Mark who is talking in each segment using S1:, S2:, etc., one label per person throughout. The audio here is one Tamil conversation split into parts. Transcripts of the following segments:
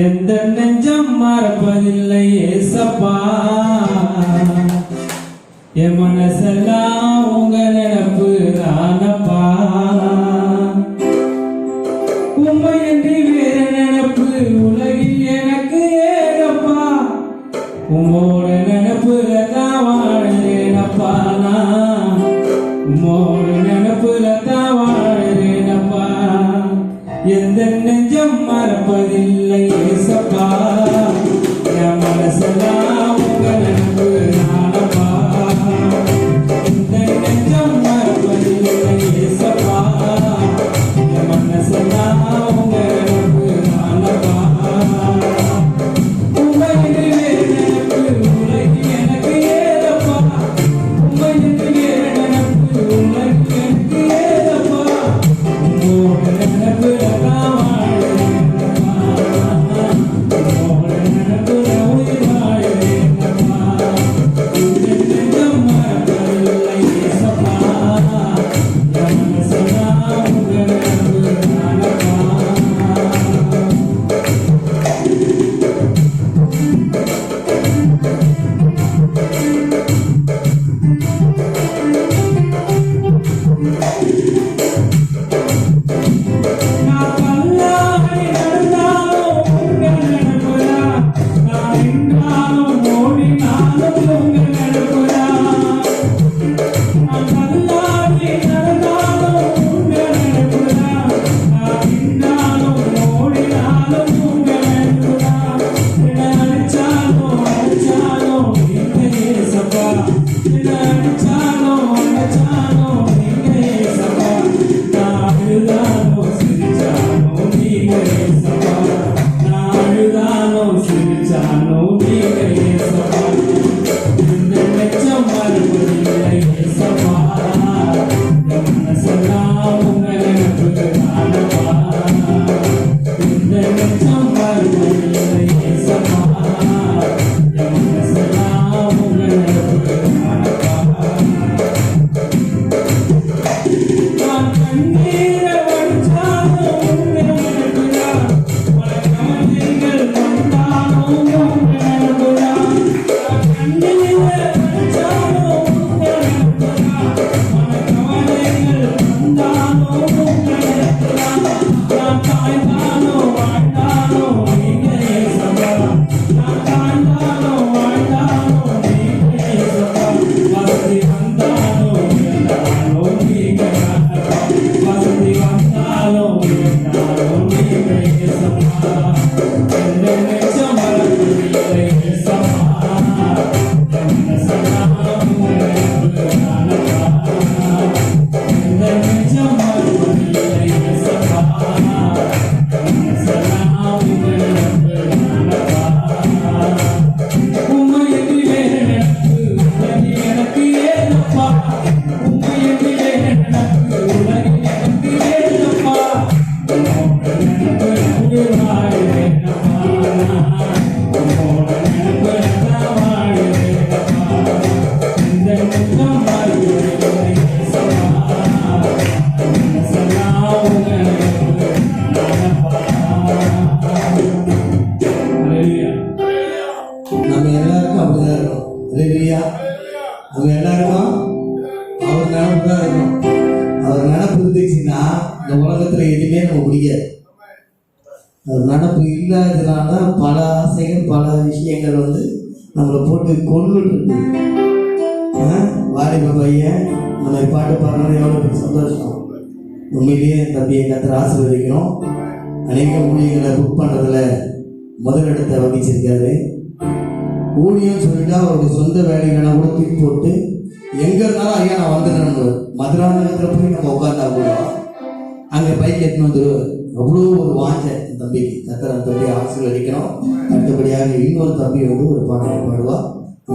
S1: எந்த நெஞ்சம் மறப்பதில்லை ஏசப்பா, என் மனசெல்லாம் உங்க நினப்பு தானப்பா. உண்மையின்றி வேற நினப்பு உலகில் எனக்கு ஏனப்பா, உம்மோட நினப்புல தான் வாழறேனப்பா. நான் உம்மோட நினப்புல தான் வாழறேனப்பா. எந்த நெஞ்சம் மறப்பதில்லை ஏசப்பா, என் மனசெல்லாம் உங்க நினப்பு தானப்பா. எந்த நெஞ்சம் மறப்பதில்லை ஏசப்பா, என் மனசெல்லாம் உங்க நினப்பு தானப்பா.
S2: நம்ம எல்லாருக்கும் அவர் நினைப்பு தான் இருக்கும். அவர் நினப்பு இருந்துச்சுன்னா இந்த உலகத்தில் எதுவுமே நம்ம முடியாது. அவர் நினப்பு இல்லாததுனால பல ஆசைகள் பல விஷயங்கள் நம்மளை போட்டு கொண்டுட்டு இருக்கு. வாலிப பையன் நம்ம பாட்டு பாடுறது எவ்வளோ சந்தோஷம். உண்மையிலேயே தம்பியை கத்திர ஆசீர்வதிக்கிறோம். அநேக ஊழியர்களை புக் பண்ணுறதுல முதலிடத்தை வகிச்சிருக்காரு. ஊழியம் சொல்லிட்டு அவருடைய சொந்த வேலைகளை கூட தூக்கி போட்டு எங்கே இருந்தாலும் ஐயா நான் வந்துடுறேன். மதுரா நேரத்தில் போய் நம்ம உட்காந்தா கூட அங்கே பைக் எடுத்துன்னு வந்துடுவார். அவ்வளோ ஒரு வாஞ்சை தம்பிக்கு. கத்திர தம்பியை ஆசீர்வதிக்கிறோம். அடுத்தபடியாக இன்னொரு தம்பி ஒரு பாடலை பாடுவா.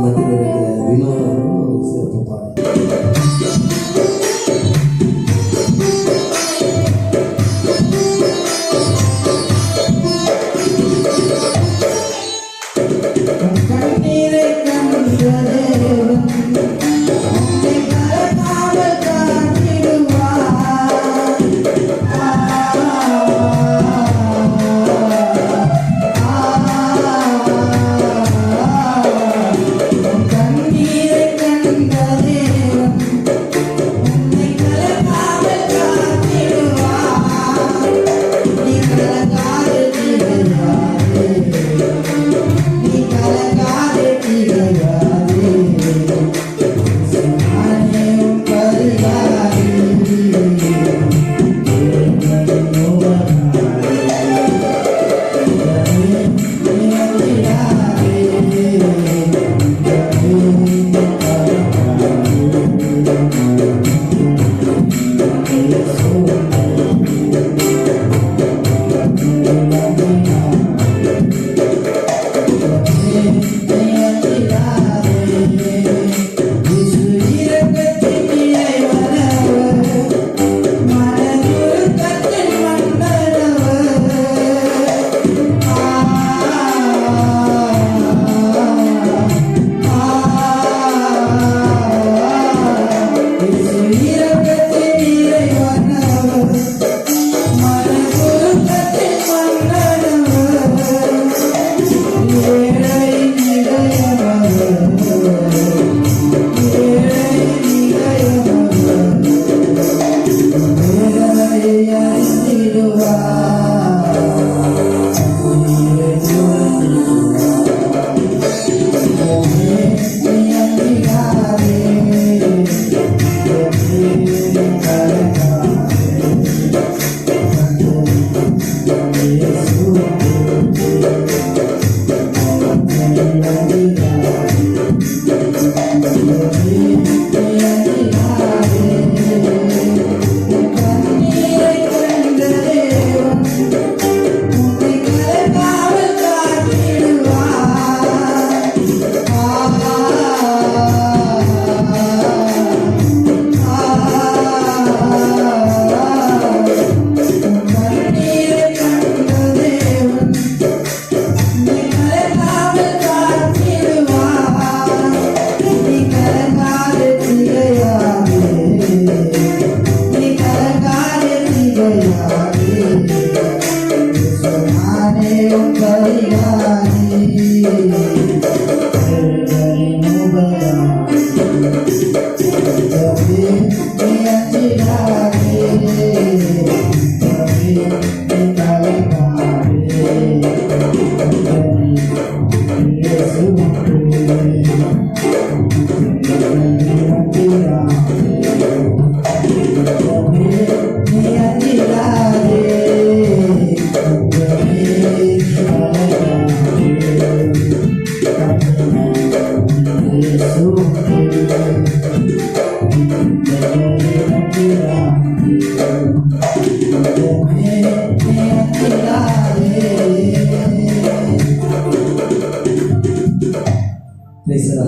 S2: மத்தியில் இருக்கிற வினோதம் ஒரு சிறப்பு பாடல்.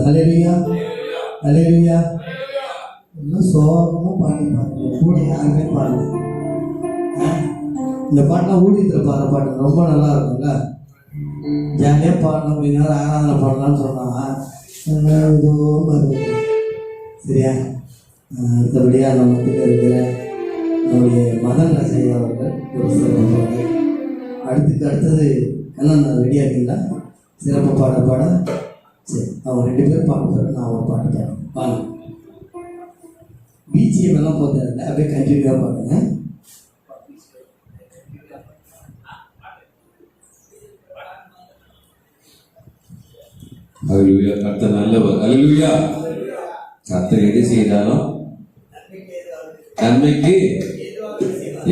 S2: ஹல்லேலூயா ஹல்லேலூயா. இன்னும் சோகமா பாட்டு பாருங்க, கூட யாருமே பாருங்க. இந்த பாட்டெலாம் ஊழியத்தில் பாடுற பாட்டு ரொம்ப நல்லா இருக்கும்ல. ஜாலியாக பாடணும் அப்படின்னா ஆராதனை பாடலாம்னு சொன்னாங்க ஏதோ வருது. சரியா? அடுத்தபடியாக நம்ம மத்தியில் இருக்கிற நம்முடைய மதன் ரசை அவர்கள் ஒரு சிறப்பு பாடல். அடுத்தது எல்லாம் ரெடியாக இருக்கீங்களா? சிறப்பு பாட சரி, அவங்க 2 பேரும் பாட்டு பாடுறேன், நான் ஒரு பாட்டு பாடுறேன். வாங்க. பிஜிஎம் எல்லாம் போட்டாங்க, அப்படியே கண்டினியூவாக பாடுங்க.
S3: ஹல்லேலூயா. கர்த்தர் நல்லவர். ஹல்லேலூயா. கர்த்தர் எது செய்தாலும் நன்மைக்கு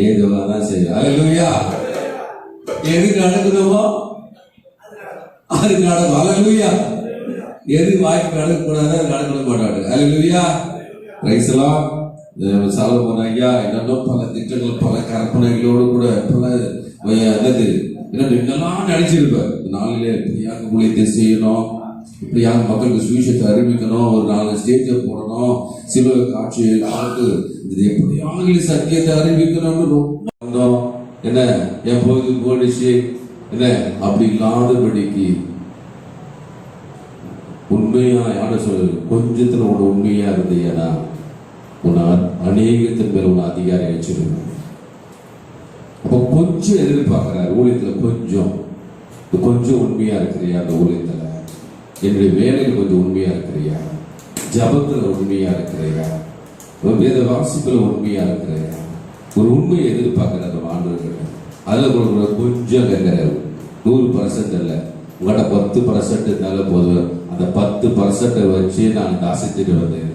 S3: ஏதுவாக தான் செய்யும். ஹல்லேலூயா. எதுக்கு நடக்கணுமோ அதுக்கு நடக்கும். ஹல்லேலூயா. எது வாய்ப்பு நடக்கக்கூடாது அது நடக்க மாட்டாடு. Hallelujah. Praise the lord. Solomon ஐயா இன்னும் பல திட்டங்கள் பல கற்பனைகளோடு கூட பல என்னெல்லாம் நினைச்சிருப்பார். நாளிலே இப்படியாக ஊழியத்தை செய்யணும், இப்படியாக மக்களுக்கு சுவிசேஷத்தை அறிவிக்கணும், ஒரு 4 ஸ்டேஜை போடணும், சிலுவை காட்சியை காட்டு, இது எப்படியாக சத்தியத்தை அறிவிக்கணும்னு ரொம்ப என்ன என் போது போடிச்சு என்ன அப்படி இல்லாதபடிக்கு உண்மையா யார சொல்லு கொஞ்சத்துல உன்னை உண்மையா இருந்தீங்கன்னா உன்னை அநேகத்தின் பேர் உன்னை அதிகாரி வச்சிருக்க. அப்போ கொஞ்சம் எதிர்பார்க்கிறார் ஊழியத்துல, கொஞ்சம் உண்மையா இருக்கிறியா? அந்த ஊழியத்துல என்னுடைய வேலையில் கொஞ்சம் உண்மையா இருக்கிறியா? ஜபத்துல உண்மையா இருக்கிறியா? வேத வாசிப்புல உண்மையா இருக்கிறியா? ஒரு உண்மையை எதிர்பார்க்கிறார் ஆண்டவர்கள். அதுல உங்களுக்கு கொஞ்சம் கேட்கிறாரு. 100% இல்லை, உங்கள்கிட்ட 10% இருந்தாலும் போதும். அந்த 10% வச்சு நான் தாசித்துட்டு வந்தேன்.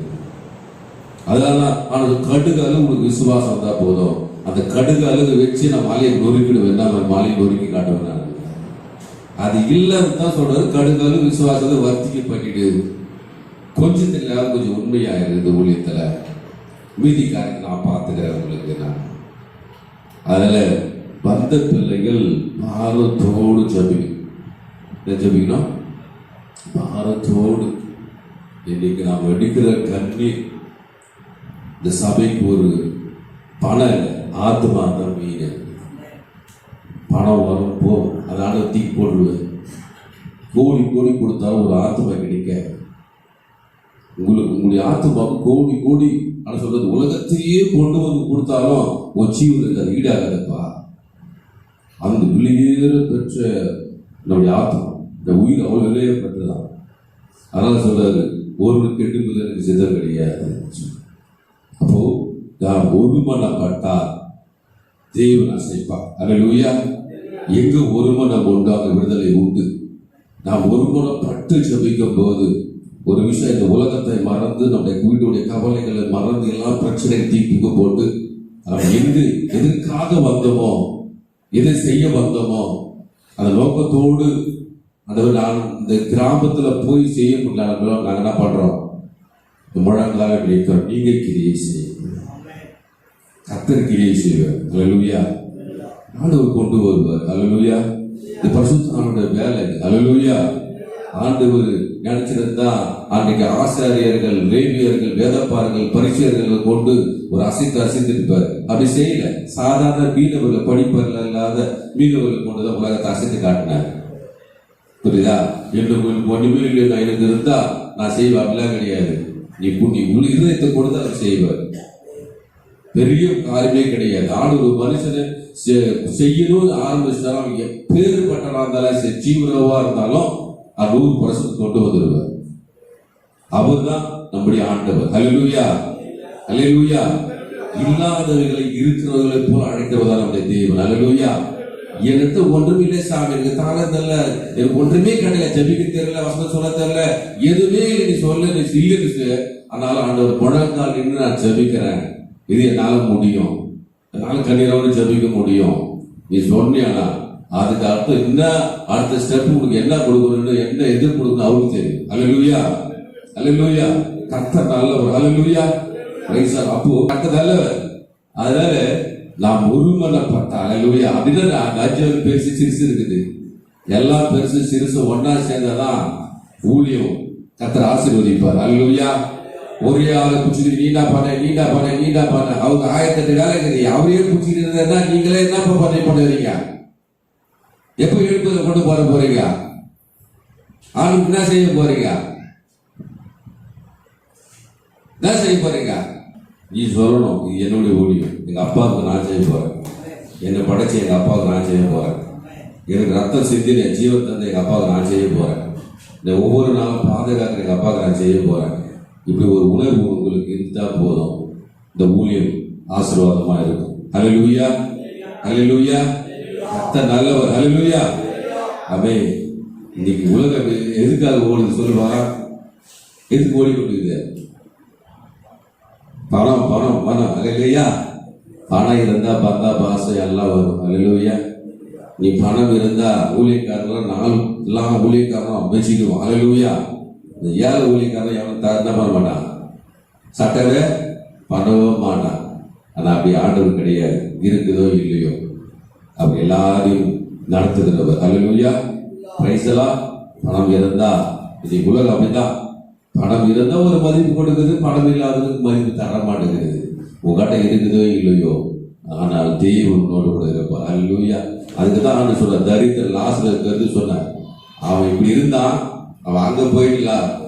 S3: அதனால அவனுக்கு கடுகு அளவு உங்களுக்கு விசுவாசம் தான் போதும். அந்த கடுகு அளவு வச்சு நான் மாலையை நொறுக்கிடுவேன், நான் மாலையை நொறுக்கி காட்டுவேன். நான் அது இல்லைன்னு தான் சொல்றது. கடுகு அளவு விசுவாசத்தை வர்த்திக்க பண்ணிட்டு கொஞ்சத்துல கொஞ்சம் உண்மையா இருக்குது ஊழியத்துல. மீதி காரியத்தை நான் பார்த்துக்கிறேன் உங்களுக்கு. நான் அதுல வந்த பிள்ளைகள் பாரத்தோடு ஜபிக்கணும். பாரத்தோடு இன்னைக்கு நாம் எடுக்கிற கண்ணீர் இந்த சபைக்கு ஒரு பணம் ஆத்மா தான் மீன். பணம் வரும் போகும், அதனால தூக்கி போடுவேன். கோடி கொடுத்தாலும் ஒரு ஆத்மா கிடைக்க உங்களுடைய ஆத்மாவுக்கு கோடி ஆனால் சொல்றது உலகத்தையே கொண்டு வந்து கொடுத்தாலும் ஒரு ஜீவனுக்கு அது ஈடாகாதப்பா. அந்த வெளியேற பெற்ற நம்முடைய ஆத்மா, இந்த உயிர் அவ்வளவு விலையப்பட்டதான். அதனால சொல்றாரு ஒருவருக்கு கெட்டுப்பது எனக்கு சித்தம் கிடையாது. அப்போ நாம் ஒருமனப்பட்டா தேவன் அசைப்பா. அல்லேலூயா. எங்க ஒருமனம் உண்டு அங்க விடுதலை உண்டு. நாம் ஒருமனப்பட்டு ஜெபிக்கும் போது ஒரு விஷயம், இந்த உலகத்தை மறந்து நம்முடைய வீட்டுடைய கவலைகளை மறந்து எல்லாம் பிரச்சனை தீர்ப்பு போட்டு எதற்காக வந்தோமோ, எதை செய்ய வந்தோமோ அந்த நோக்கத்தோடு நான் இந்த கிராமத்துல போய் செய்ய முடியல. நாங்க என்ன பண்றோம்? முழங்களாக நினைக்கிறோம். நீங்க கிரியை செய்ய, கர்த்தர் கிரியை செய்வார். அல்லேலூயா. ஆண்டவர் கொண்டு வருவார். அல்லேலூயா. இந்த பரிசுத்தனுடைய வேலை. அல்லேலூயா. ஆண்டவர் நினைச்சிருந்தா அன்றைக்கு ஆசாரியர்கள், லேவியர்கள், வேதப்பார்கள், பரிசேயர்கள் கொண்டு ஒரு அசைத்திருப்பார். அப்படி செய்யல. சாதாரண மீனவர்கள், படிப்பவர்கள் இல்லாத மீனவர்கள் கொண்டுதான் உலகத்தை அசைத்து காட்டினார். புரியுதா? எனக்கு ஒண்ணுமே இல்லை, எனக்கு இருந்தா நான் செய்வேன். அப்படிலாம் கிடையாது. நீ இருதயத்தை கொண்டு அவர் செய்வார். பெரிய காரியமே கிடையாது. ஆண்டு ஒரு மனுஷனை செய்யணும் ஆரம்பிச்சாலும் எப்பேற்பட்டவா இருந்தாலும் சரி, ஜீவனவா இருந்தாலும் 100% கொண்டு வந்துடுவார். அவர் தான் நம்முடைய ஆண்டவர். ஹல்லேலூயா, ஹல்லேலூயா. இல்லாதவர்களை இருக்கிறவர்களை போல அழைக்கிறவர் தான் நம்முடைய தேவன். ஹல்லேலூயா. எனக்கு ஒன்றும் இல்லை சாமி, எனக்கு தாளத்தல்ல, எனக்கு ஒன்றுமே கிடையாது, ஜெபிக்க தெரியல, வசனம் சொல்ல தெரியல, எதுவுமே நீ சொல்ல இல்லைன்னு. ஆனாலும் ஆண்டவர் முழங்கால் நின்று நான் ஜெபிக்கிறேன், இது என்னால முடியும், என்னால கண்ணீரோடு ஜெபிக்க முடியும் நீ சொன்னியானா அதுக்கு அர்த்தம் என்ன, அடுத்த ஸ்டெப் உனக்கு என்ன கொடுக்கணும், என்ன எதிர் கொடுக்கணும் அவருக்கு தெரியும். ஹல்லேலூயா, ஹல்லேலூயா. கர்த்தர் நல்லவர். ஹல்லேலூயா. அப்போ கர்த்தர் நல்லவர். அதனால நாம் ஒருமனப்பட்ட ஹல்லேலூயா. அப்படின்னா ராஜ்யம் பெருசு சிறுசு இருக்குது, எல்லாம் பெருசு சிறுசு ஒன்னா சேர்ந்ததான் ஊழியம் கர்த்தர் ஆசீர்வதிப்பார். ஹல்லேலூயா. ஒரே ஆளை பிடிச்சிட்டு நீண்டா பண்ண அவங்க 1008 வேலை இருக்குது, அவரே பிடிச்சிட்டு இருந்தா நீங்களே என்ன பண்ணுவீங்க? எப்ப எழுப்பதை கொண்டு போறீங்க? ஆளுக்கு என்ன செய்ய போறீங்க? என்ன செய்ய போறீங்க? நீ சொல்லணும், இது என்னுடைய ஊழியம், எங்க அப்பாவுக்கு நான் செய்ய போறேன், என்னை படைச்ச எங்க அப்பாவுக்கு நான் செய்ய போறேன், எனக்கு ரத்தம் சிந்தின ஜீவன் தந்த எங்க அப்பாவுக்கு நான் செய்ய போறேன், இந்த ஒவ்வொரு நாளும் பாதுகாக்கிற எங்க அப்பாவுக்கு நான் செய்ய போறேன். இப்படி ஒரு உணர்வு உங்களுக்கு இருந்தா போதும், இந்த ஊழியம் ஆசீர்வாதமா இருக்கும். ஹல்லேலூயா, ஹல்லேலூயா. கர்த்தர் நல்லவர். ஹல்லேலூயா. ஆமென். இன்னைக்கு உலகம் எதுக்காக ஓடுது சொல்லுவாங்க? எதுக்கு ஓடிக்கொண்டிருக்குது? பணம் பணம் பணம். ஹல்லேலூயா. பணம் இருந்தா பந்தா பாசை எல்லாம் வரும். ஹல்லேலூயா. நீ பணம் இருந்தா ஊழியக்காரர்கள் நாள் எல்லாம் ஊழியக்காரன் அமைச்சிக்குவோம். ஹல்லேலூயா. இந்த ஏழை ஊழியக்காரன் எவனும் என்ன பண்ண மாட்டான், சட்டவே பண்ணவே மாட்டான். ஆனா அப்படி ஆண்டவர் கிடையாது, இருக்குதோ இல்லையோ அப்படி எல்லாரையும் நடத்துகிறவர். ஹல்லேலூயா. பிரைஸ் எல்லாம். பணம் இருந்தா இன்னைக்கு உலகம் அப்படிதான், பணம் இருந்தா ஒரு மதிப்பு கொடுக்குது, பணம் இல்லாததுக்கு மதிப்பு தர மாட்டேங்குது. உங்ககிட்ட இருக்குதோ இல்லையோ ஆனால் தெய்வம் உன்னோடு கூட இருப்பார். ஹல்லேலூயா. அதுக்கு தான் ஆண்டு சொல்ற தரித்திர லாஸ்ல இருக்கிறது சொன்னார். அவன் இப்படி இருந்தான், அவன் அங்க போயிட்டு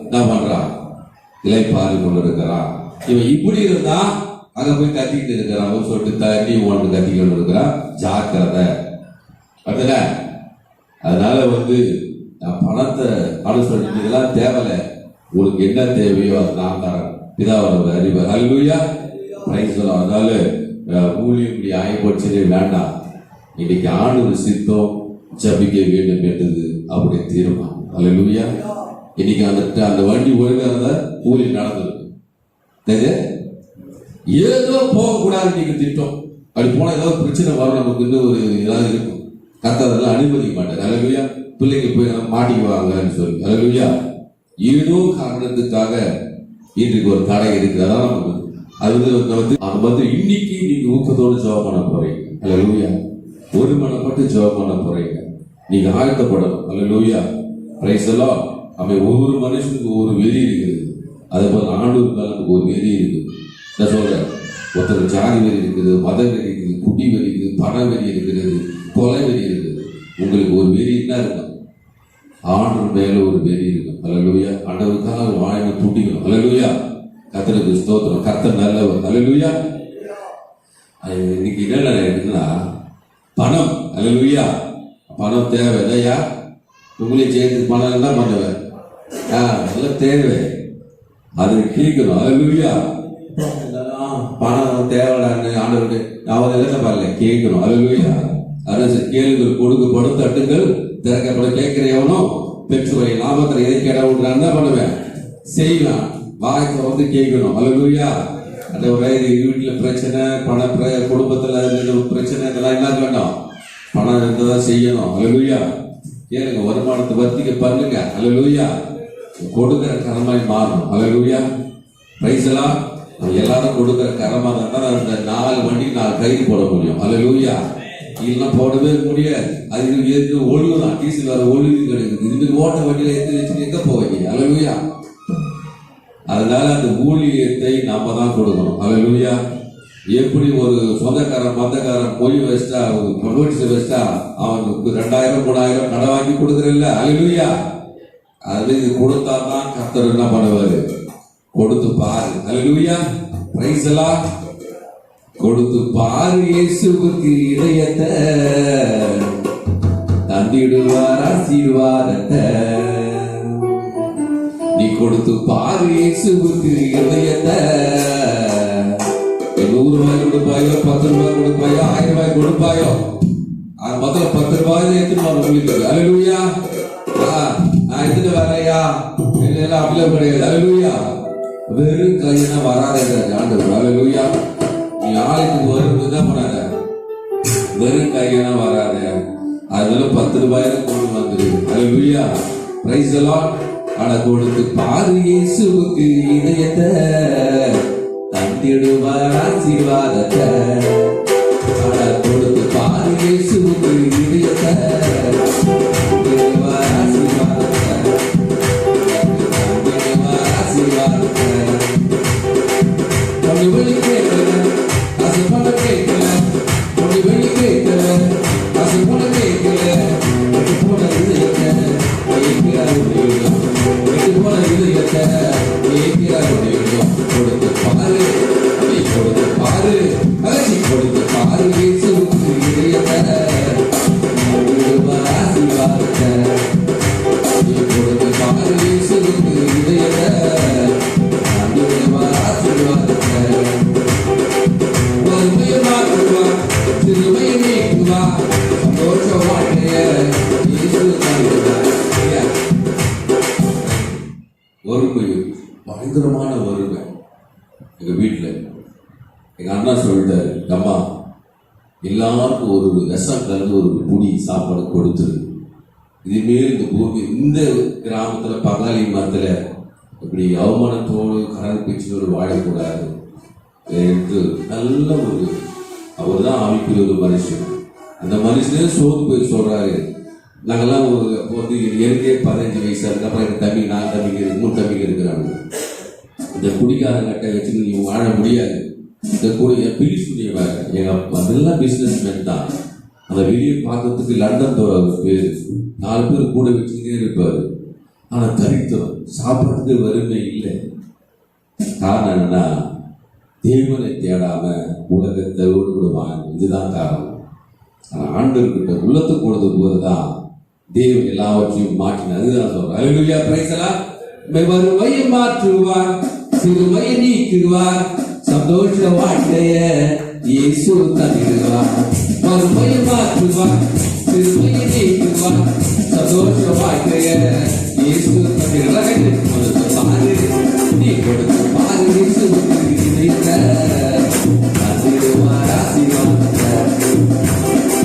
S3: என்ன பண்றான், இலைப்பாரி கொண்டு இருக்கிறான். இவன் இப்படி இருந்தா அங்க போய் கத்திக்கிட்டு இருக்கிறான் சொல்லிட்டு தண்ணி ஒன்று கத்திக்கிட்டு இருக்கிறான். ஜாக்கிரதை. அதனால நான் பணத்தை சொல்லிட்டு இதெல்லாம் தேவையில்லை, உங்களுக்கு என்ன தேவையோ அது நான் தரேன், பிதாவோட அறிவார். ஹல்லேலூயா. Praise the lord. அதனால ஊழியம் இப்படி ஆயப்போச்சதே வேண்டாம். இன்னைக்கு ஆண்டவர் சித்தம் ஜபிக்க வேண்டும் என்றது அப்படி தீர்மானம். ஹல்லேலூயா. இன்னைக்கு அந்த வண்டி ஒழுங்கா இருந்தா ஊழியம் நடந்தது. ஏதோ போகக்கூடாது நீங்க திட்டம், அப்படி போனா ஏதாவது பிரச்சனை வரும், நமக்கு இன்னும் ஒரு ஏதாவது இருக்கும். கர்த்தர் அதெல்லாம் அனுமதிக்க மாட்டார். ஹல்லேலூயா. பிள்ளைங்க போய் மாட்டிக்குவாங்கன்னு சொல்லி. ஹல்லேலூயா. ஏதோ காரணத்துக்காக இன்றைக்கு ஒரு தடை இருக்குது. அதான் நமக்கு அது இன்னைக்கு நீங்க ஊக்கத்தோடு ஜெபம் பண்ண போறீங்க. ஹல்லேலூயா. ஒருமனப்பட்டு ஜெபம் பண்ண போறீங்க. நீங்க ஆயத்தப்படணும். ஹல்லேலூயா. Praise the Lord. அவன் ஒவ்வொரு மனுஷனுக்கு ஒரு வெறி இருக்குது, அதே போல ஆண்டவருக்கு நமக்கு ஒரு வெறி இருக்குது. நான் சொல்றேன், ஒருத்தர் ஜாதி வெறி இருக்குது, மத வெறி இருக்குது, குடி வெறி இருக்குது, பண வெறி இருக்கிறது, கொலை வெறி இருக்குது. உங்களுக்கு ஒரு வெறி என்ன இருக்கும்? ஆண்டவர் மேல ஒரு வெறி இருக்கும். ஹல்லேலூயா. ஆண்டவருக்காக வாழ துடிக்கணும். ஹல்லேலூயா. கர்த்தருக்கு ஸ்தோத்திரம். கர்த்தர் நல்லவர். ஹல்லேலூயா. இன்னைக்கு என்ன இருக்குன்னா பணம். ஹல்லேலூயா. பணம் தேவை இல்லையா? உங்களே சேர்த்து பணம் என்ன பண்ணுவேன், அதெல்லாம் தேவை, அது கேட்கணும். ஹல்லேலூயா. பணம் தேவைடான்னு ஆண்டவருக்கு அவன் என்ன பாருங்க கேட்கணும். ஹல்லேலூயா. அரசு கேளுங்கள் கொடுக்கப்படும், தட்டுங்கள் திறக்கப்படும், கேட்கிற எவனோ பெற்றுவை லாபத்தில் எதை கேட்டவன் என்ன பண்ணுவேன், செய்வேன். வாய்க்கு கேட்கணும். ஹல்லேலூயா. அந்த வீட்டுல பிரச்சனை, பண குடும்பத்துல பிரச்சனை, இதெல்லாம் என்ன வேண்டாம், பணம் இருந்ததான் செய்யணும். ஹல்லேலூயா. கேளுங்க, வருமானத்தை வர்த்திக்க பண்ணுங்க. ஹல்லேலூயா. கொடுக்கிற கரமாய் மாறணும். ஹல்லேலூயா. பிரைஸ் எல்லாம் எல்லாரும் கொடுக்கிற கரமா தான் அந்த 4 வண்டிக்கு 4 கயிறு போட முடியும். ஹல்லேலூயா. இல்லைன்னா போடவே முடியாது. அது ஒழுகுதான், டீசல் வர ஒழுங்கு கிடைக்குது. இதுக்கு ஓட்ட வண்டியில எடுத்து வச்சு எங்க போவீங்க? ஹல்லேலூயா. அதனால அந்த ஊழியத்தை நாம தான் கொடுக்கணும். ஹல்லேலூயா. எப்படி ஒரு சொந்தக்காரன் மந்தக்காரன் போய் வச்சிட்டா, நோட்டீஸ் வச்சிட்டா அவனுக்கு 2000 3000 கடை வாங்கி கொடுக்குறல்ல. ஹல்லேலூயா. அது இது கொடுத்தா தான் கர்த்தர் என்ன பண்ணுவாரு, கொடுத்து பாரு. ஹல்லேலூயா. பிரைஸ் எல்லாம். கொடுத்து பாரு இயேசுவுக்கு இதயத்தை, தந்திடுவார் ஆசீர்வாதத்தை. நீ கொடுத்து பாரு இயேசுவுக்கு இதயத்தை. 100 ரூபாய் கொடுப்பாயோ, 10 ரூபாய் கொடுப்பாயோ, 1000 ரூபாய் கொடுப்பாயோ, முதல்ல 10 ரூபாய் எடுத்துட்டு உங்களுக்கு. அல்லேலூயா. நான் எடுத்துட்டு வரலையா இல்ல அப்படியே கிடையாது. அல்லேலூயா. வெறும் கையினா வராத ஆண்டவர். அல்லேலூயா. நீ ஆலயத்துக்கு வரும்போது தான் பண்ணாத, வெறும் கையினா வராத. அதனால 10 ரூபாயில கொண்டு வந்துரு. அல்லேலூயா. Praise the lord. ஆனா கொடுத்து பாரு இயேசுவுக்கு இதயத்தை, தந்திடுவார் ஆசீர்வாதத்தை. ஆனா கொடுத்து பாரு இயேசுவுக்கு இதயத்தை, தந்திடுவார் ஆசீர்வாதத்தை, தந்திடுவார் ஆசீர்வாதத்தை. ஒன்று வெளி கேட்கல, அது பண்ண கேட்கல. ஒன்று வெளி கேட்கல, அது பண்ண கேட்கல. ஒன்று போன இதயத்தை ஏற்கிறார். போன இதயத்தை ஏற்கிறார். கொடுத்து பாரு, நீ கொடுத்து பாரு, அகச்சி கொடுத்து பாரு இயேசுவுக்கு இதயத்தை, ஆசீர்வாதத்தை. நீ கொடுத்து பாரு இயேசுவுக்கு இதயத்தை, ஆசீர்வாதத்தை. வறுமையை மாற்றுவா, சிறுமையை நீக்குவா, சந்தோஷ வாழ்க்கைய இயேசு தருகிறார். வறுமை, பயங்கரமான வறுமை. எங்க வீட்டுல எங்க அண்ணா சொல்லிட்டாரு, அம்மா எல்லாருக்கும் ஒரு விஷம் கலந்து ஒரு புடி சாப்பாடு கொடுத்துரு. இதுமாரி இந்த பூமி, இந்த கிராமத்துல பங்காளி மரத்துல இப்படி அவமானத்தோடு கடன் பேச்சோடு வாழக்கூடாது என்று நல்ல ஒரு, அவர் தான் ஆவிக்குரிய ஒரு மனுஷன். அந்த மனுஷனே சோர்ந்து போய் சொல்றாரு. நாங்கெல்லாம் வந்து எனக்கே 15 வயசா இருக்கு. அப்புறம் எங்க தம்பி, 4 தம்பிங்க, 3 தம்பிங்க இருக்கிறாங்க. இந்த குடிக்காரங்கிட்ட வச்சு நீங்க வாழ முடியாது. இந்த பிலிஸ்துடைய வேலை எங்க அதெல்லாம் பிசினஸ் மேன் தான். அந்த வெளியே பார்க்கறதுக்கு லண்டன் பேரு, 4 பேர் கூட வச்சுக்கிட்டே இருப்பாரு. ஆனா தரித்திரம், சாப்பிட்றதுக்கு வறுமை இல்லை. காரணம் என்னன்னா, தேவனை தேடாம உலகத்தை விடுவாங்க. இதுதான் காரணம். ஆனா ஆண்டவர்கிட்ட உள்ளத்துக்கு கொடுத்த போதுதான் தேவன் எல்லாவற்றையும் மாற்றினார். அதுதான் சொல்றேன். அல்லேலூயா. Praise the lord. வறுமையை மாற்றுவார், சிறுமையை நீக்குவார், சந்தோஷ வாழ்க்கைய இயேசு தருகிறார். வறுமையை மாற்றுவார், சிறுமையை நீக்குவார், சந்தோஷ வாழ்க்கைய இயேசு தருகிறார். பாரு, நீ கொடுத்த பாரு இயேசுவுக்கு இதயத்தை, தந்திடுவார் ஆசீர்வாதத்தை.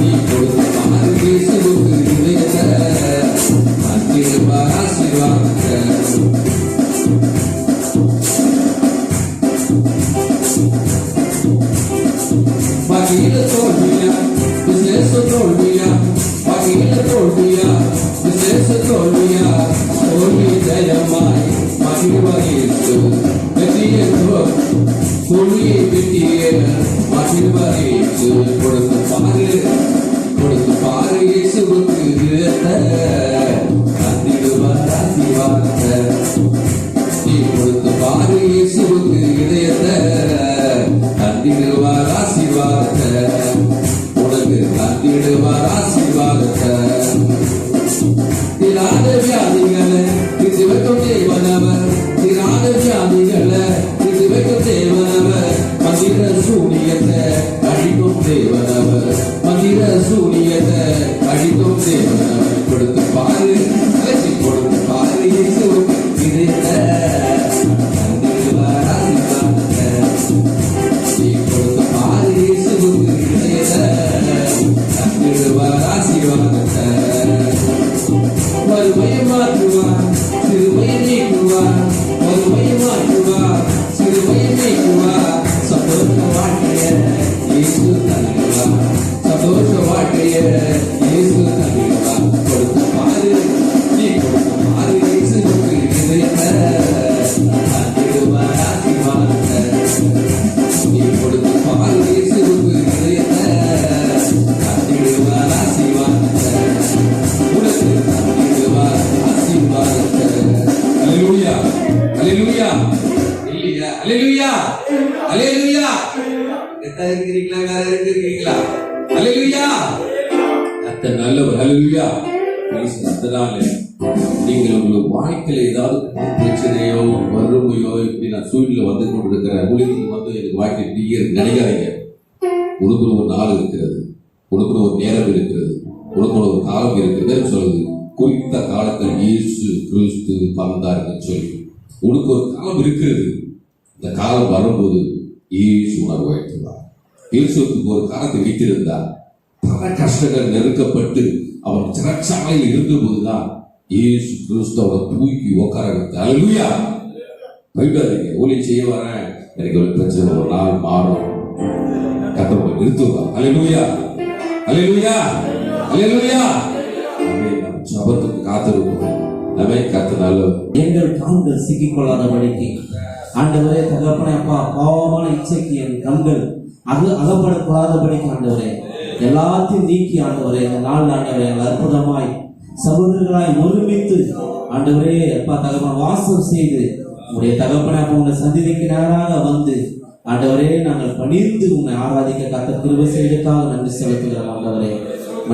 S3: நீ கொடுத்த பாரு இயேசுவுக்கு இதயத்தை, தந்திடுவார் ஆசீர்வாதத்தை. வகையில தோல்வியா, விசேஷ தோல்வியா, வகையில தோல்வியா, விசேஷ தோல்வியா, தோல்வி ஜெயமாய் மகிழ்வரேசு வெற்றியை தோல்வியை வெற்றியே மகிழ்வரேசு. கொடுத்து பாரு, கொடுத்து பாரு இயேசுவுக்கு இதயத்தை, தந்திடுவார் ஆசீர்வாதத்தை. நீ கொடுத்து பாரு இயேசுவுக்கு இதயத்தை, தந்திடுவார் ஆசீர்வாதத்தை. உனக்கு தந்திடுவார் ஆசீர்வாதத்தை. திராத வியாதிகளை இது வைக்கும் தேவனவர், திராத வியாதிகளை இது வைக்கும் தேவனவர், மந்திர சூனியத்தை அழிக்கும் தேவனவர், மந்திர சூனியத்தை அழிக்கும் தேவனவர். கொடுத்து பாரு, அழைச்சி கொடுத்து பாரு இயேசுவுக்கு இதயத்தை, தந்திடுவார் ஆசீர்வாதத்தை. நீ கொடுத்து பாரு இயேசுவுக்கு இதயத்தை, தந்திடுவார் ஆசீர்வாதத்தை. வறுமையை மாற்றுவார், சிறுமையை நீக்குவார், வறுமையை மாற்றுவார், சிறுமையை நீக்குவார், சந்தோஷ வாழ்க்கைய இயேசு தருகிறார், சந்தோஷ வாழ்க்கைய இயேசு தருகிறார். கொடுத்து பாரு, நீ கொடுத்து பாரு இயேசுவுக்கு இதயத்தை, தந்திடுவார் ஆசீர்வாதத்தை. நீ கொடுத்து பாரு இயேசுவுக்கு இதயத்தை, தந்திடுவார் ஆசீர்வாதத்தை. உனக்கு தந்திடுவார் ஆசீர்வாதத்தை. அல்லேலூயா, அல்லேலூயா, அல்லேலூயா, அல்லேலூயா. இருக்கிறீங்களா? வேற இருக்கிறீங்களா? அல்லேலூயா. கர்த்தர் நல்லவர். அல்லேலூயா. அதனால நீங்கள் உங்களுக்கு வாழ்க்கையில ஏதாவது பிரச்சனையோ வறுமையோ இப்படி நான் சூழ்நிலை வந்து கொண்டிருக்கிறேன், ஊழியத்துக்கு வந்து எனக்கு வாழ்க்கை இப்படி நினைக்காதீங்க. உனக்கு ஒரு நாள் இருக்கிறது, உனக்கு ஒரு நேரம் இருக்கிறது, உனக்கு ஒரு காலம் இருக்கிறது சொல்லுது. குறித்த காலத்தில் இயேசு கிறிஸ்து வந்தார்னு சொல்லி உனக்கு ஒரு காலம் இருக்கிறது. இந்த காலம் வரும்போது இயேசு உணர்வு வைத்துள்ளார். இயேசுக்கு ஒரு காலத்தை வைத்திருந்தார். பல கஷ்டங்கள் நெருக்கப்பட்டு அவன் சிறைச்சாலையில் இருந்த போதுதான் இயேசு கிறிஸ்து அவரை தூக்கி உட்கார வைத்தார். அல்லேலூயா. பயப்படாதீங்க, ஊழியம் செய்ய வரேன், எனக்கு ஒரு பிரச்சனை, ஒரு நாள் மாறும், கர்த்தர் நிறுத்துவார். அல்லேலூயா. அல்லேலூயா. அல்லேலூயா. ஜபத்துக்கு காத்திருப்போம். நம்மை கர்த்தர்
S1: எங்கள் கண்கள் சிக்கிக்கொள்ளாதபடிக்கு ஆண்டவரே தகப்பனே அப்பா, பாவமான இச்சைக்கு என் கண்கள் அகப்படக்கூடாதபடிக்கு ஆண்டவரே எல்லாத்தையும் நீக்கி ஆண்டவரே இந்த நாள் ஆண்டவரே அற்புதமாய் சகோதரர்களாய் ஒருமித்து ஆண்டவரே அப்பா தகப்பன வாசம் செய்து உங்களுடைய தகப்பனை அப்ப உங்களை சந்திக்கு நேராக வந்து ஆண்டவரே நாங்கள் பணிந்து உங்களை ஆராதிக்க கத்த கிருபை செய்ததற்காக நன்றி செலுத்துகிறோம். ஆண்டவரே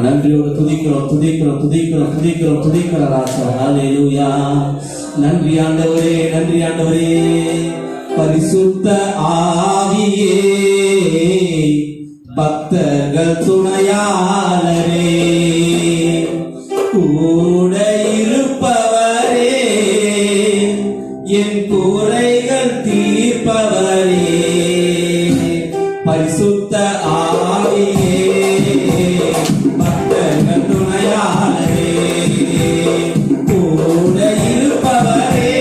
S1: நன்றியோடு துதிக்கிறோம் துதிக்கிறோம் துதிக்கிறோம் துதிக்கிறோம் துதிக்கிற ராஜா. ஹல்லேலூயா. நன்றி ஆண்டவரே, நன்றி ஆண்டவரே. பரிசுத்த ஆவியே, பக்தர்கள் துணையாளரே, கூட இருப்பவரே, என் குறைகள் தீர்ப்பவரே, பரிசுத்த ஆவியே, பக்தர்கள் துணையாளரே, கூட இருப்பவரே,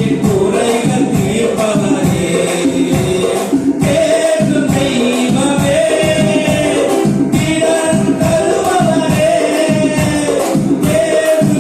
S1: என் குறைகள் தீர்ப்பவரே, கேட்கும் தெய்வமே, திறன் தருபவரே, கேட்கும்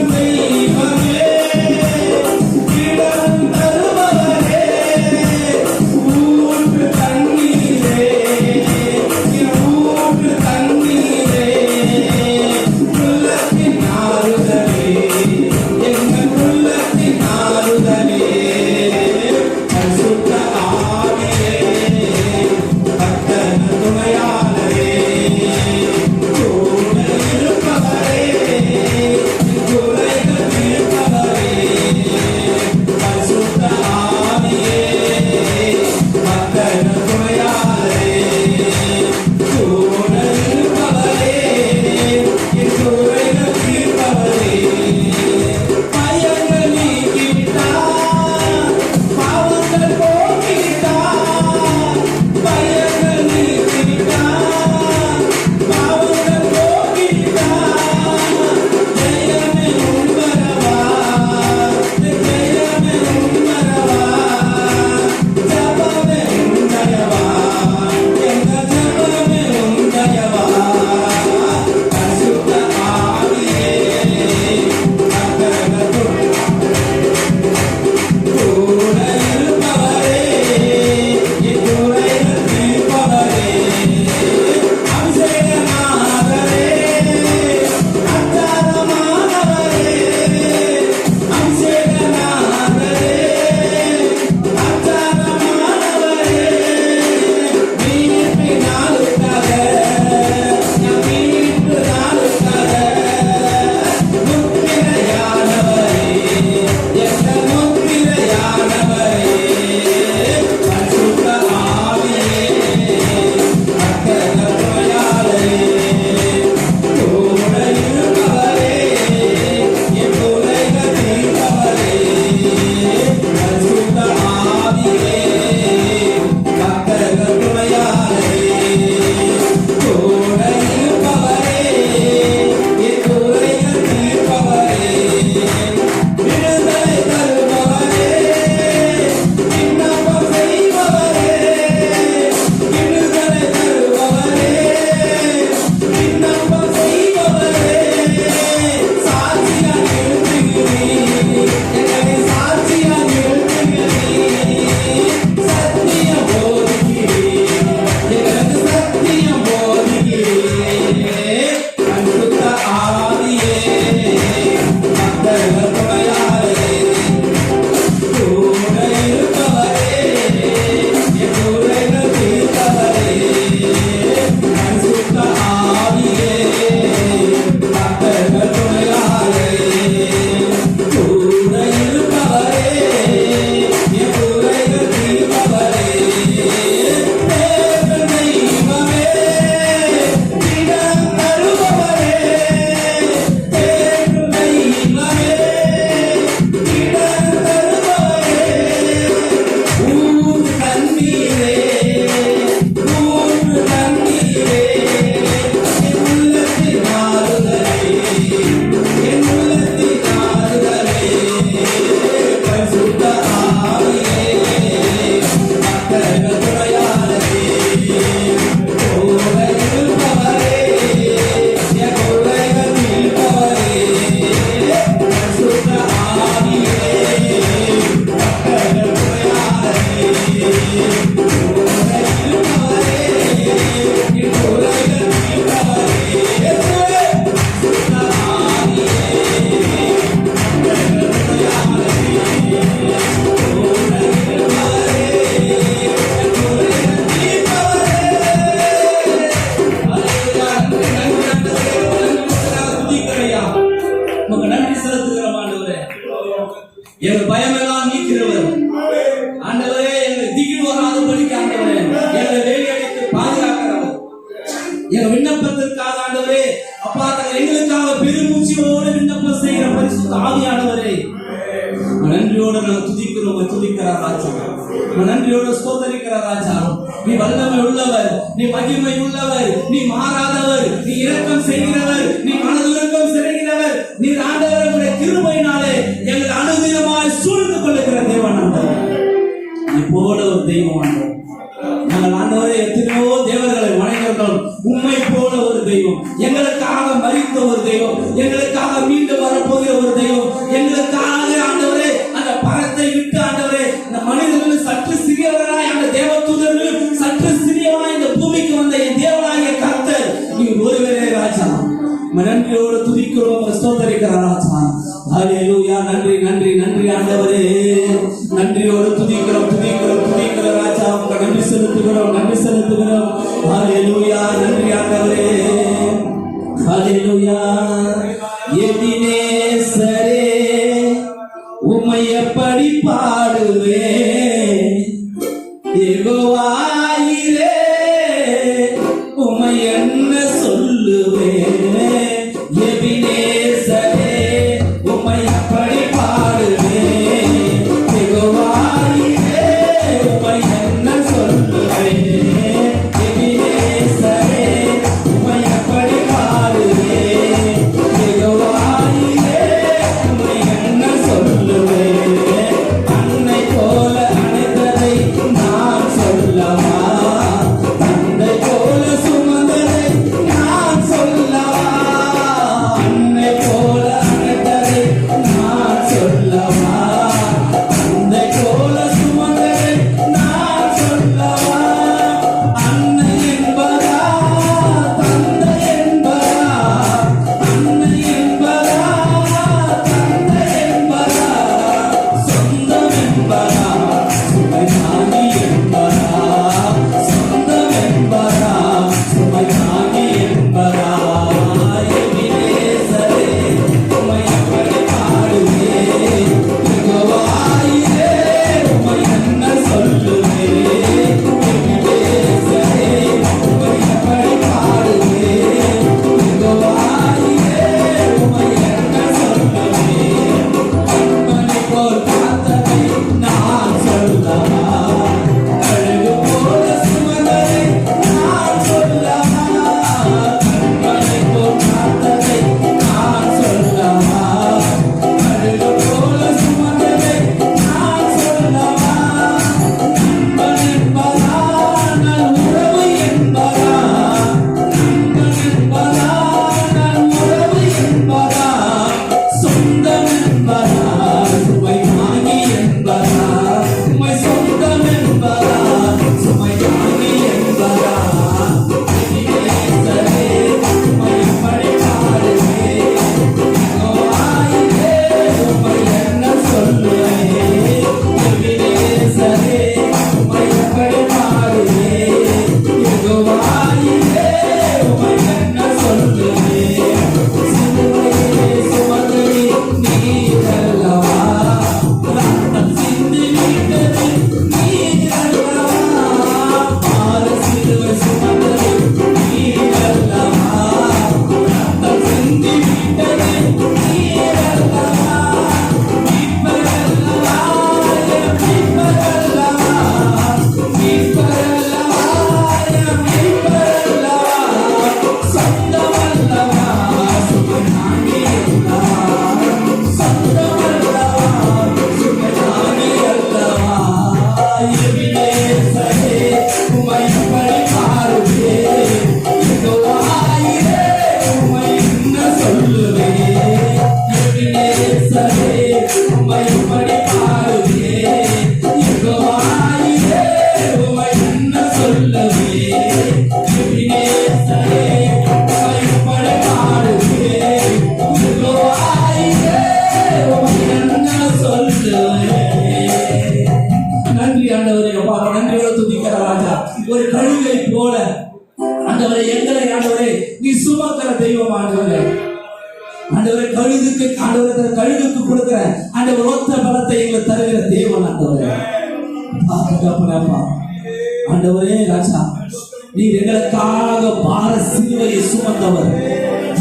S1: உமக்கு நன்றி செலுத்துகிறோம் ஆண்டவரே. எங்கள் பயமெல்லாம் நீக்கிறவர் ஆண்டவரே. எங்கள் திகில் வராதபடிக்கு ஆண்டவரே எங்களை வேலையடித்து பாதுகாக்கிறவர். எங்கள் விண்ணப்பத்திற்காக ஆண்டவரே அப்பா தங்கள் எங்களுக்காக பெருமூச்சியோடு விண்ணப்பம் செய்கிற பரிசுத்த ஆவியானவரே நன்றியோடு நாங்கள் துதிக்கிறார் ராஜா. நன்றியோடு ஸ்தோத்தரிக்கிறார் ராஜா. நீ வல்லமை உள்ளவர், நீ மகிமை உள்ளவர், நீ மாறாதவர், நீ இரக்கம் செய்கிறவர், நீ மனதுருக்கம் செய்கிறவர். நீ ஆண்டவருடைய கிருபையினாலே எங்கள் அனுதினமாய் சூழ்ந்து கொள்ளுகிற தேவன் ஆண்டவர். நீ போல ஒரு தெய்வம் ஆண்டவர். நாங்கள் ஆண்டவரை எத்தனையோ தேவர்களை வணங்குகிறோம். உண்மை போல ஒரு தெய்வம், எங்களுக்காக மரித்த ஒரு தெய்வம், எங்களுக்காக மீண்டு வரப்போகிற ஒரு தெய்வம், எங்களுக்காக ஆண்டவரே அந்த பரத்தை விட்டு ஆண்டவரே இந்த மனிதர்கள் சற்று சிறியவர்களாய் அந்த தேவதூதர்கள் சற்று சிறியவராய் இந்த பூமிக்கு வந்த என் தேவனாகிய கர்த்தர் நீ ஒருவரே ராஜா. நன்றியோடு துதிக்கிறோம், ஸ்தோத்தரிக்கிறார் ராஜா. ஹல்லேலூயா. நன்றி நன்றி நன்றி ஆண்டவரே. நன்றியோடு துதிக்கிறோம் ராஜா. உங்களுக்கு நன்றி செலுத்துகிறோம். ஹல்லேலூயா. நன்றி ஆண்டவரே. ஹல்லேலூயா. எபினேசரே உம்மை எப்படி பாடுவேன், யெகோவாயிரே உம்மை என்ன சொல்லுவேன். எபினேசரே உம்மை எப்படி பாடுவேன், யெகோவாயிரே உம்மை என்ன சொல்லுவேன். எபினேசரே உம்மை எப்படி பாடுவேன், யெகோவாயிரே உம்மை என்ன சொல்லுவேன். அன்னை போல அணைத்ததை நான் சொல்லவா, தந்தை போல சுமந்ததை நான் சொல்லவா. அன்னை போல அணைத்ததை நான் சொல்லவா, தந்தை போல சுமந்ததை நான் சொல்லவா. அன்னை என்பதா தந்தை என்பதா, அன்னை என்பதா தந்தை என்பதா, சொந்தம் என்பதா சுமைதாங்கி என்பதா, சொந்தம் என்பதா சுமைதாங்கி என்பதா. எபினேசரே உம்மை எப்படி பாடுவேன், யெகோவாயிரே உம்மை என்ன சொல்லுவேன். எபினேசரே உம்மை எப்படி பாடுவேன், யெகோவாயிரே உம்மை என்ன சொல்லுவேன். கண்மணி போல் காத்ததை நான் சொல்லவா, கழுகு போல சுமந்ததை நான் சொல்லவா. கண்மணி போல் காத்ததை நான் சொல்லவா, கழுகு போல சுமந்ததை நான் சொல்லவா. நண்பன் என்பதா நல் உறவு என்பதா, நண்பன் என்பதா நல் உறவு என்பதா, சொந்தம் என்பதா சுமை தாங்கி என்பதா, உம்மை சொந்தம் என்பதா சுமை தாங்கி என்பதா. எபினேசரே உம்மை எப்படி பாடுவேன், யெகோவாயிரே உம்மை என்ன சொல்லுவேன். எபினேசரே உம்மை எப்படி பாடுவேன், யெகோவாயிரே உம்மை என்ன சொல்லுவேன். சிலுவையை சுமந்தது நீரல்லவா, ரத்தம் சிந்தி மீட்டது நீரல்லவா. பார சிலுவை சுமந்தது நீரல்லவா, ரத்தம் சிந்தி மீட்டது நீரல்லவா. மீட்பரல்லவா என் மீட்பரல்லவா, மீட்பரல்லவா என் மீட்பரல்லவா. சொந்தமல்லவா சுமைதாங்கி அல்லவா, சொந்தமல்லவா சுமைதாங்கி அல்லவா. எபினேசரே உம்மை எப்படி பாடுவேன், யெகோவாயிரே உம்மை என்ன சொல்லுவேன். எபினேசரே உம்மை எப்படி பாடுவேன், யெகோவாயிரே உம்மை என்ன சொல்லுவேன். எபினேசரே உம்மை எப்படி பாடுவேன், யெகோவாயிரே உம்மை என்ன சொல்லுவேன். நன்றி ஆண்டவரே. அப்பா நன்றியோடு துதிக்கிற ராஜா. ஒரு கழுகை போல ஆண்டவரே எங்களை ஆண்டவரே நீ சுமக்கிற தெய்வம் ஆண்டவரே. ஆண்டவரே கழுகுக்கு கொடுக்கிற ஆண்டவர் ஒத்த பலத்தை எங்களுக்கு தருகிற தேவன் ஆண்டவரே. பாதுகாப்பா ஆண்டவரே ராஜா, நீர் எங்களுக்காக பார சிலுவையை சுமந்தவர்,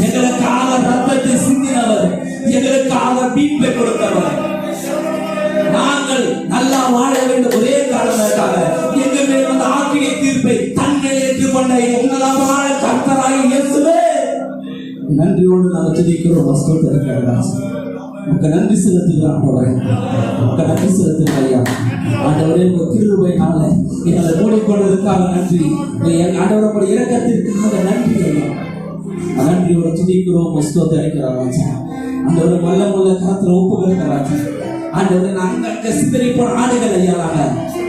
S1: எங்களுக்காக ரத்தத்தை சிந்தினவர், எங்களுக்காக மீட்பை கொடுத்தவர். நாங்கள் நல்லா வாழ வேண்டும் ஒரே காரணத்திற்காக எங்கள் மேல் வந்த ஆக்கினை தீர்ப்பை தன்னை ஏற்றுக்கொண்ட எங்களால் கர்த்தராய் இயேசுவே நன்றியோடு நாங்கள் துதிக்கிறோம். உங்க நன்றி செலுத்துகிறோம் ஆண்டவரே, உங்க நன்றி செலுத்துகிறோம் ஐயா. ஆண்டவரே உங்க கிருபையினால எங்களை மூடிக்கொண்டதற்காக நன்றி. ஆண்டவரோட இரக்கத்திற்காக நன்றி ஐயா. நன்றியோட துதிக்கிறோம். ஆண்டவரை வல்லமுள்ள கரத்துல ஒப்பு கொடுக்கிறாங்க. ஆண்டவரை நாங்க சிந்தனை போன ஆடுகள் ஐயாவாங்க.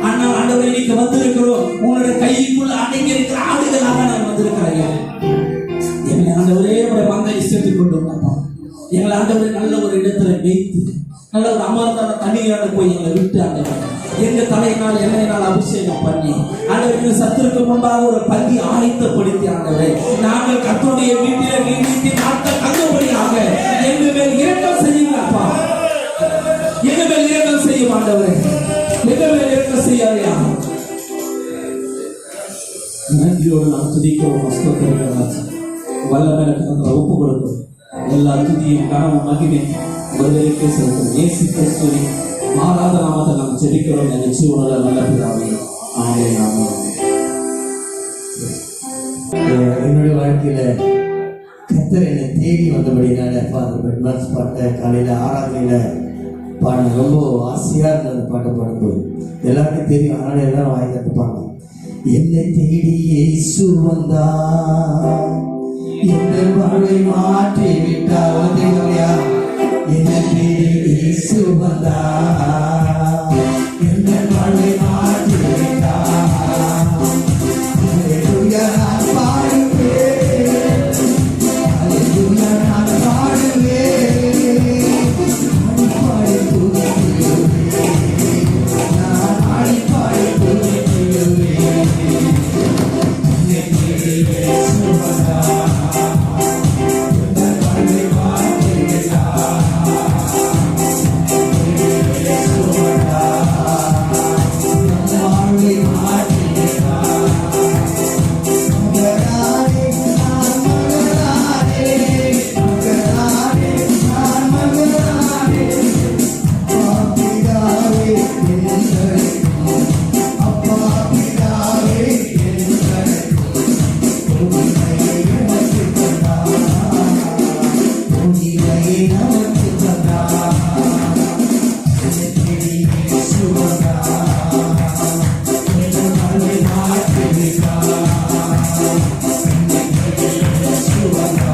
S1: ஆனால் ஆண்டவரை இன்னைக்கு வந்திருக்கிறோம் உங்களுடைய கைக்குள்ள அடங்கி இருக்கிற ஆடுகளாக நாங்கள் வந்திருக்கிறோம் ஐயா. எங்களை ஆண்டவரே ஒரு மந்தை சேர்த்துக் கொண்டு வந்தப்பா, எங்களை ஆண்டவரை நல்ல ஒரு இடத்துல வைத்து நல்ல ஒரு அமர்ந்தான தனியான போய் எங்களை விட்டு ஆண்டவர் எங்க தலையினால் எண்ணெயினால் அபிஷேகம் பண்ணி ஆண்டவருக்கு சத்துருக்கு முன்பாக ஒரு பந்தி ஆயத்தப்படுத்தி ஆண்டவரை நாங்கள் கர்த்தருடைய வீட்டில நீடித்து நாட்கள் தங்கும்படியாக எங்க மேல் இரக்கம் செய்யுங்கப்பா. எங்க மேல் இரக்கம் செய்யும் ஆண்டவரே, எங்க மேல் இரக்கம் செய்யாதையா. நன்றியோடு நாம் துதிக்கிறோம். வல்லமையில ஒப்பு கொடுக்கும் எல்லா துதியும் கனவும் மகிமை ஒருவருக்கே செலுத்தும். இயேசு கிறிஸ்துவின் மாறாத நாமத்தை நாம் ஜெபிக்கிறோம். எங்கள் ஜீவனுள்ள நல்ல பிதாவே, ஆமென் ஆமென்.
S2: என்னுடைய வாழ்க்கையில கர்த்தர் என்னை தேடி வந்தபடினால ஃபாதர் பெட்மான்ஸ் பாட்டை காலையில ஆராதனையில பாட ரொம்ப ஆசையா இருந்த அந்த பாட்டை பாடும்போது எல்லாருக்கும் தெரியும். அதனால எல்லாரும் வாங்கி கற்றுப்பாங்க. என்னை தேடி இயேசு வந்தா எங்கள் வாழ்வை மாற்றி விட்டார். என்னை தேடி இயேசு வந்தா எங்கள் வாழ்வை மாற்றி விட்டார். நான் பாடுவேன், நான் பாடுவேன், பாடி துதிக்கிறேன், நான் ஆடி பாடி துதிக்கிறேன். என்னை தேடி இயேசு வந்தா எங்கள் வாழ்வை மாற்றி விட்டார். இயேசு வந்தா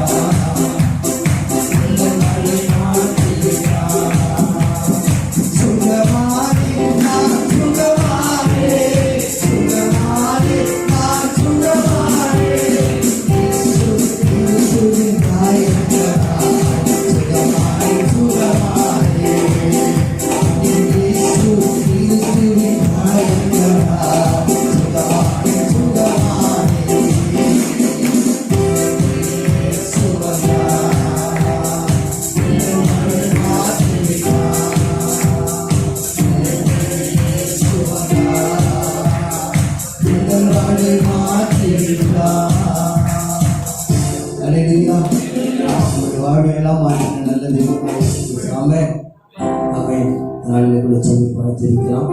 S2: எங்கள் வாழ்வை மாற்றி விட்டார். வாழ்வையெல்லாம் மாற்றின நல்ல தெய்வம். நாளில் கூட சொல்லி பார்த்திருக்கிறோம்.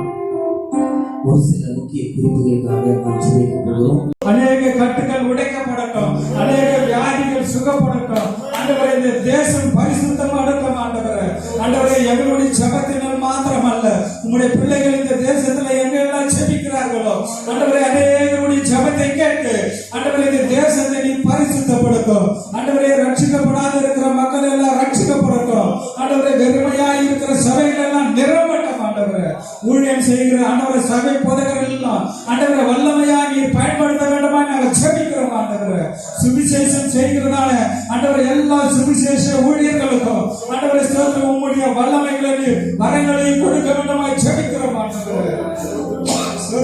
S2: ஒரு சில முக்கிய குறிப்புகளுக்காக நாம் சொல்லியிருக்கிறோம்.
S4: அநேக கட்டுகள் உடைக்கப்படட்டும், அநேக வியாதிகள் சுகப்படட்டும். ஆண்டவரே, இந்த தேசம் பரிசுத்தமாகட்டும். ஆண்டவரே, எங்களுடைய ஜெபத்தினால் மாத்திரமல்ல, உங்களுடைய பிள்ளைகள் இந்த தேசத்துல எங்கெல்லாம் ஜெபிக்கிறார்களோ ஆண்டவரே, அநேகருடைய ஜெபத்தை கேட்டு ஆண்டவரே இந்த தேசத்தை நீ பரிசுத்தப்படுத்தும். ஆண்டவரே, ரட்சிக்கப்படாத இருக்கிற மக்கள் எல்லாம் ரட்சிக்கப்படட்டும். ஆண்டவரே, வெறுமையாய் இருக்கிற சபைகள் எல்லாம் நிரம்பட்டும். ஆண்டவரே, ஊழியம் செய்கிற ஆண்டவரே சபை போதகர்கள் எல்லாம் ஆண்டவரே வல்லமையா நீ பயன்படுத்த வேண்டுமா நாங்கள் ஜெபிக்கிறோம். ஆண்டவரே, சுவிசேஷம் செய்கிறதால ஆண்டவரே எல்லா சுவிசேஷ ஊழியர்களுக்கும் ஆண்டவரே ஸ்தோத்திரம், உம்முடைய வல்லமைகளை வரங்களையும் கொடுக்க வேண்டுமா ஜெபிக்கிறோம். ஆண்டவரே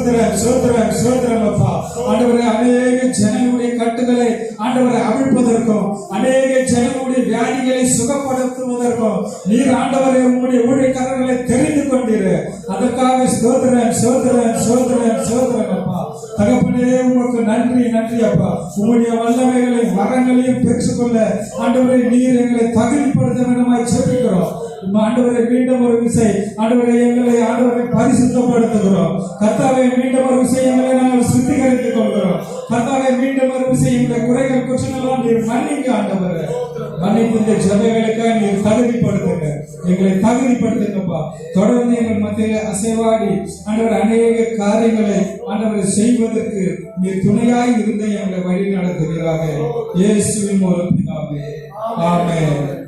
S4: சோதரம் சோதரம் சோதரம் அப்பா. ஆண்டவரே, அநேக ஜனங்களுடைய கட்டுகளை ஆண்டவரை அவிழ்ப்பதற்கும் அநேக ஜனங்களுடைய வியாதிகளை சுகப்படுத்துவதற்கும் நீர் ஆண்டவரை உங்களுடைய ஊழியக்காரர்களை தெரிந்து கொண்டீர். அதற்காக சோதரம் சோதரம் சோதரம் சோதரம் அப்பா. தகப்பனே, உமக்கு நன்றி நன்றி அப்பா. உங்களுடைய வல்லமைகளையும் வரங்களையும் பெற்றுக்கொள்ள ஆண்டவரை நீர் எங்களை தகுதிப்படுத்த வேண்டுமாய் ஜெபிக்கிறோம். ஆண்டவரை மீண்டும் ஒரு விசை ஆண்டவரை எங்களை ஆண்டவரை பரிசுத்தப்படுத்துகிறோம். கர்த்தாவை மீண்டும் ஒரு விசை எங்களை நாங்கள் சுத்திகரித்துக் கொள்கிறோம். கர்த்தாவை மீண்டும் ஒரு விசை எங்களை குறைகள் குற்றங்கள் நீர் மன்னிங்க ஆண்டவரை. மன்னிப்பு இந்த ஜபங்களுக்காக நீர் தகுதிப்படுத்துங்க, எங்களை தகுதிப்படுத்துங்கப்பா. தொடர்ந்து எங்கள் மத்தியில் அசைவாடி ஆண்டவர் அநேக காரியங்களை ஆண்டவரை செய்வதற்கு நீர் துணையாய் இருந்து எங்களை வழி நடத்துகிறார்கள். இயேசுவின் மூலம் பிதாவே. ஆமென்.